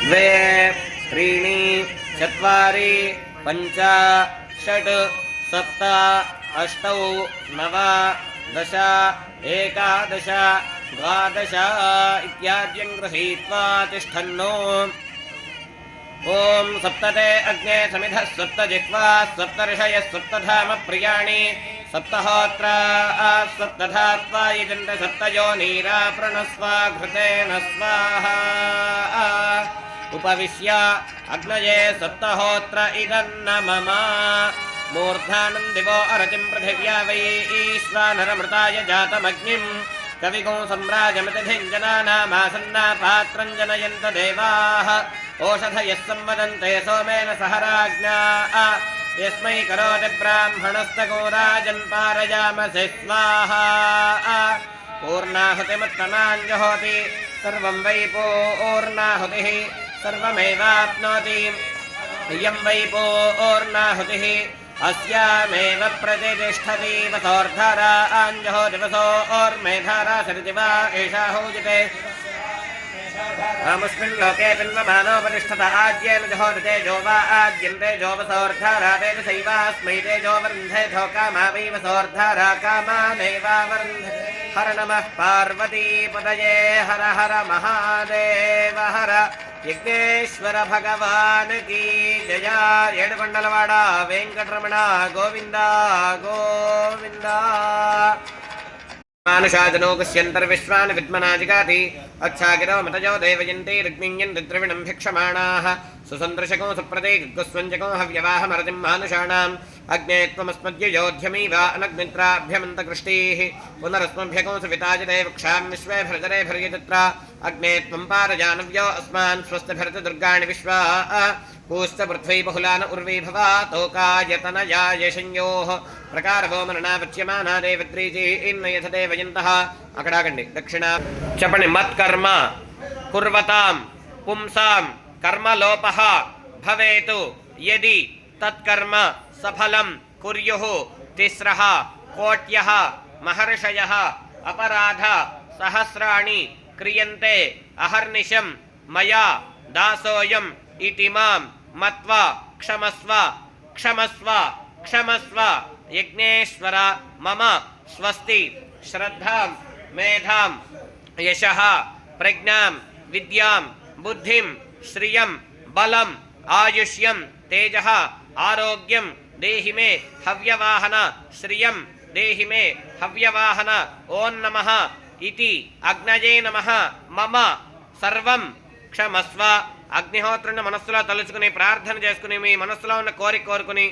द्वे त्रीणि चत्वारि पञ्च षट् सप्त अष्टौ नव दश एकादश द्वादश इत्याद्यं गृहीत्वा तिष्ठन्नो। ओम सप्तते अग्ने समिधः सप्त जिह्वा सप्त ऋषयः सप्तधाम प्रियाणि सप्तहोत्रा सप्तधात्वा यजन्त सप्तयोनीरा प्रणस्वा घृतेन स्वाहा। उपविश्य अग्नये सप्तहोत्र इदन्न मम। मूर्धानं दिवो अरतिं पृथिव्या वै ईश्वानरमृताय जातमग्निम् कविगो सम्राजमतिभिञ्जनानामासन्ना पात्रं जनयन्त देवाः। ओषधयः संवदन्ते सोमेन सह राज्ञा यस्मै करोति ब्राह्मणस्तको राजन् पारयामसे स्वाहा। पूर्णाहुतिमुत्तमाञ्जहोति सर्वं वै पूर्णाहुतिः सर्वमेवाप्नोति। इयं वै पूर्णाहुतिः अस्यामेव प्रतिष्ठति। वसोर्धारा आञ्जहोति वसोर्मेधारा सरिति वा एषा हूयते। मुस्मिन् लोके पिन्वमानोपतिष्ठत आद्येन जहोति तेजो वा आद्यं तेजो वसोर्धारा तेजसैवास्मै तेजो वरुन्धेथो कामा वै वसोर्धारा कामानैवावरुन्धे। हर नमः पार्वतीपतये हर हर महादेव हर। यज्ञेश्वर भगवान की जय। येडुकोंडलवाड वेंकटरमण गोविंद गोविंद। मानुषाजनो कुष्यन्तर्विश्वान् विद्मनाजिगाति अच्छागिरो मतयो देवयन्ति ऋग्मिञ्जन् द्रविणं भिक्षमाणाः। सुसन्दृशको सुप्रतीकुस्वञ्जको हव्यवाहमरतिं मानुषाणाम् अग्ने त्वमस्मद्युयोध्यमीव अनग्नित्राभ्यमन्तकृष्टीः। पुनरस्मभ्यको सुविताजते वक्षां विश्वे भरतरे भर्यतत्र अग्ने त्वं पारजानव्यो अस्मान् स्वस्तिभरत दुर्गाणि विश्वा। पूश्च पृथ्वी बहुलान उर्वी भवा तोकायतनयाय संयोः प्रकारभो मरणावच्यमाना देवत्रीजी इन्नयथ देवयन्तः। अकडागण्डि दक्षिणा चपणि मत्कर्म कुर्वतां पुंसां कर्मलोपः भवेतु यदि तत्कर्म सफलं कुर्युः तिस्रः कोट्यः महर्षयः अपराध सहस्राणि क्रियन्ते अहर्निशं मया दासोऽयम् इति मां मत्वा क्षमस्व क्षमस्व क्षमस्व। यज्ञेश्वर मम स्वस्ति श्रद्धां मेधां यशः प्रज्ञां विद्यां बुद्धिं श्रियं बलम् आयुष्यं तेजः आरोग्यं देहि मे हव्यवाहन श्रियं देहि मे हव्यवाहन। ओं नमः इति अग्नये नमः मम सर्वं क्षमस्व। అగ్నిహోత్రుని మనస్సులో తలుచుకుని ప్రార్థన చేసుకుని మీ మనస్సులో ఉన్న కోరిక కోరుకుని